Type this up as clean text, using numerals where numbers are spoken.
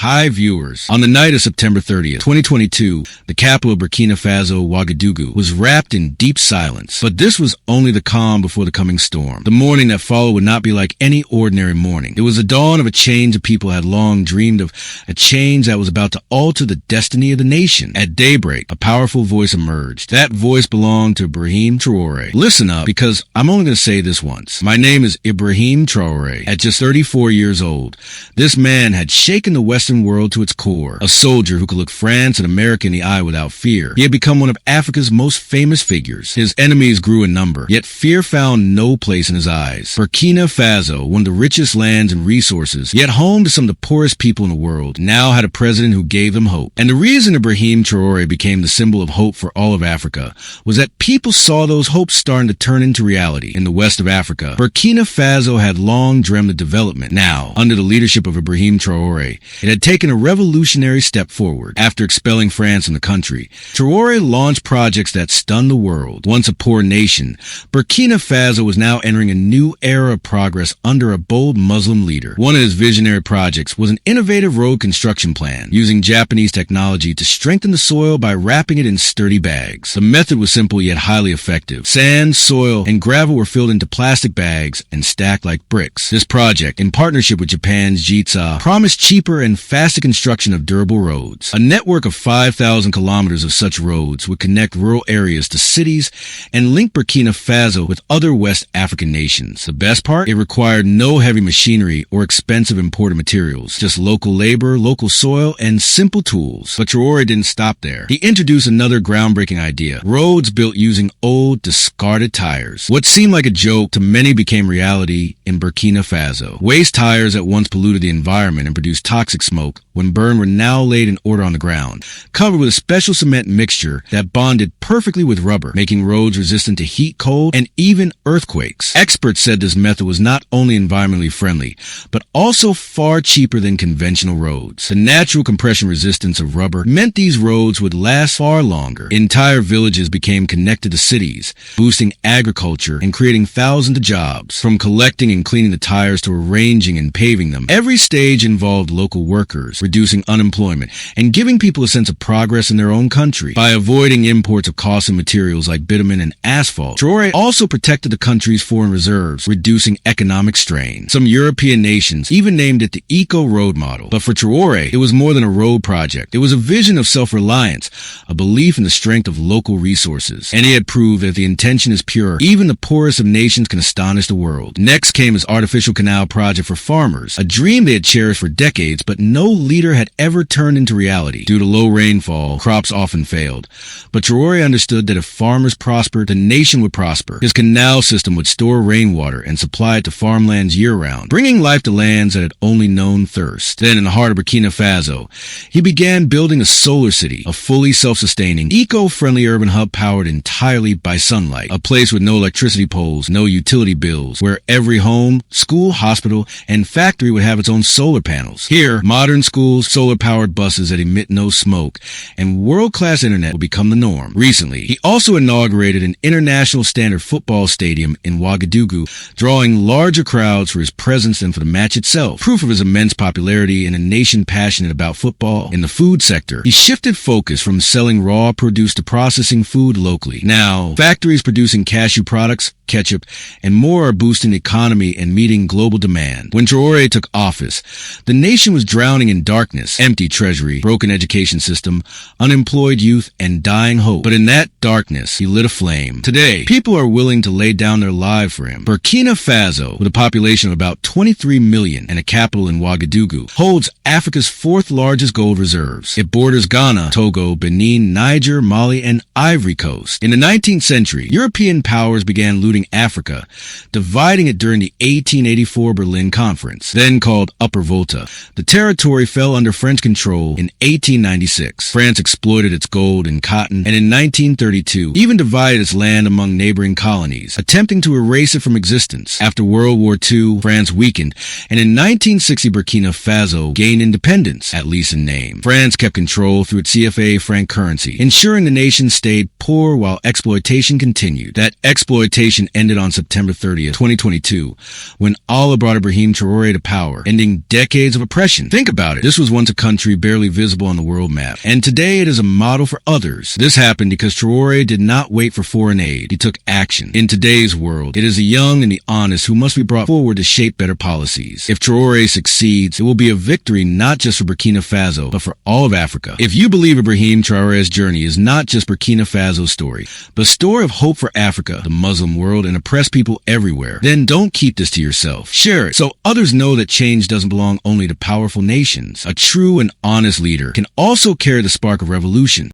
Hi viewers. On the night of September 30th, 2022, the capital of Burkina Faso, Ouagadougou, was wrapped in deep silence. But this was only the calm before the coming storm. The morning that followed would not be like any ordinary morning. It was the dawn of a change that people had long dreamed of, a change that was about to alter the destiny of the nation. At daybreak, a powerful voice emerged. That voice belonged to Ibrahim Traoré. Listen up, because I'm only going to say this once. My name is Ibrahim Traoré. At just 34 years old, this man had shaken the Western world to its core. A soldier who could look France and America in the eye without fear. He had become one of Africa's most famous figures. His enemies grew in number, yet fear found no place in his eyes. Burkina Faso, one of the richest lands and resources, yet home to some of the poorest people in the world, now had a president who gave them hope. And the reason Ibrahim Traoré became the symbol of hope for all of Africa was that people saw those hopes starting to turn into reality. In the west of Africa, Burkina Faso had long dreamed of development. Now, under the leadership of Ibrahim Traoré, it had taken a revolutionary step forward. After expelling France from the country, Traoré launched projects that stunned the world. Once a poor nation, Burkina Faso was now entering a new era of progress under a bold Muslim leader. One of his visionary projects was an innovative road construction plan, using Japanese technology to strengthen the soil by wrapping it in sturdy bags. The method was simple yet highly effective. Sand, soil, and gravel were filled into plastic bags and stacked like bricks. This project, in partnership with Japan's JITSA, promised cheaper and faster construction of durable roads. A network of 5,000 kilometers of such roads would connect rural areas to cities and link Burkina Faso with other West African nations. The best part? It required no heavy machinery or expensive imported materials, just local labor, local soil, and simple tools. But Traoré didn't stop there. He introduced another groundbreaking idea: roads built using old, discarded tires. What seemed like a joke to many became reality in Burkina Faso. Waste tires that once polluted the environment and produced toxic smoke, when burned, were now laid in order on the ground, covered with a special cement mixture that bonded perfectly with rubber, making roads resistant to heat, cold, and even earthquakes. Experts said this method was not only environmentally friendly, but also far cheaper than conventional roads. The natural compression resistance of rubber meant these roads would last far longer. Entire villages became connected to cities, boosting agriculture and creating thousands of jobs. From collecting and cleaning the tires to arranging and paving them, every stage involved local workers, reducing unemployment and giving people a sense of progress in their own country. By avoiding imports of costly materials like bitumen and asphalt, Traoré also protected the country's foreign reserves, reducing economic strain. Some European nations even named it the Eco Road Model. But for Traoré, it was more than a road project. It was a vision of self-reliance, a belief in the strength of local resources. And he had proved that if the intention is pure, even the poorest of nations can astonish the world. Next came his artificial canal project for farmers, a dream they had cherished for decades, but no leader had ever turned into reality. Due to low rainfall, crops often failed. But Traoré understood that if farmers prospered, the nation would prosper. His canal system would store rainwater and supply it to farmlands year-round, bringing life to lands that had only known thirst. Then, in the heart of Burkina Faso, he began building a solar city, a fully self-sustaining, eco-friendly urban hub powered entirely by sunlight. A place with no electricity poles, no utility bills, where every home, school, hospital, and factory would have its own solar panels. Here, modern schools, solar-powered buses that emit no smoke, and world-class internet will become the norm. Recently, he also inaugurated an international standard football stadium in Ouagadougou, drawing larger crowds for his presence than for the match itself. Proof of his immense popularity in a nation passionate about football. In the food sector, he shifted focus from selling raw produce to processing food locally. Now, factories producing cashew products, ketchup, and more are boosting the economy and meeting global demand. When Traoré took office, the nation was drowning in darkness, empty treasury, broken education system, unemployed youth, and dying hope. But in that darkness, he lit a flame. Today, people are willing to lay down their lives for him. Burkina Faso, with a population of about 23 million and a capital in Ouagadougou, holds Africa's fourth largest gold reserves. It borders Ghana, Togo, Benin, Niger, Mali, and Ivory Coast. In the 19th century, European powers began looting Africa, dividing it during the 1884 Berlin Conference, then called Upper Volta. The territory fell under French control in 1896. France exploited its gold and cotton, and in 1932 even divided its land among neighboring colonies, attempting to erase it from existence. After World War II, France weakened, and in 1960 Burkina Faso gained independence, at least in name. France kept control through its CFA franc currency, ensuring the nation stayed poor while exploitation continued. That exploitation ended on September 30th, 2022, when Allah brought Ibrahim Traoré to power, ending decades of oppression. Think about about it. This was once a country barely visible on the world map, and today it is a model for others. This happened because Traoré did not wait for foreign aid. He took action. In today's world, it is the young and the honest who must be brought forward to shape better policies. If Traoré succeeds, it will be a victory not just for Burkina Faso, but for all of Africa. If you believe Ibrahim Traoré's journey is not just Burkina Faso's story, but a story of hope for Africa, the Muslim world, and oppressed people everywhere, then don't keep this to yourself. Share it so others know that change doesn't belong only to powerful nations. A true and honest leader can also carry the spark of revolution.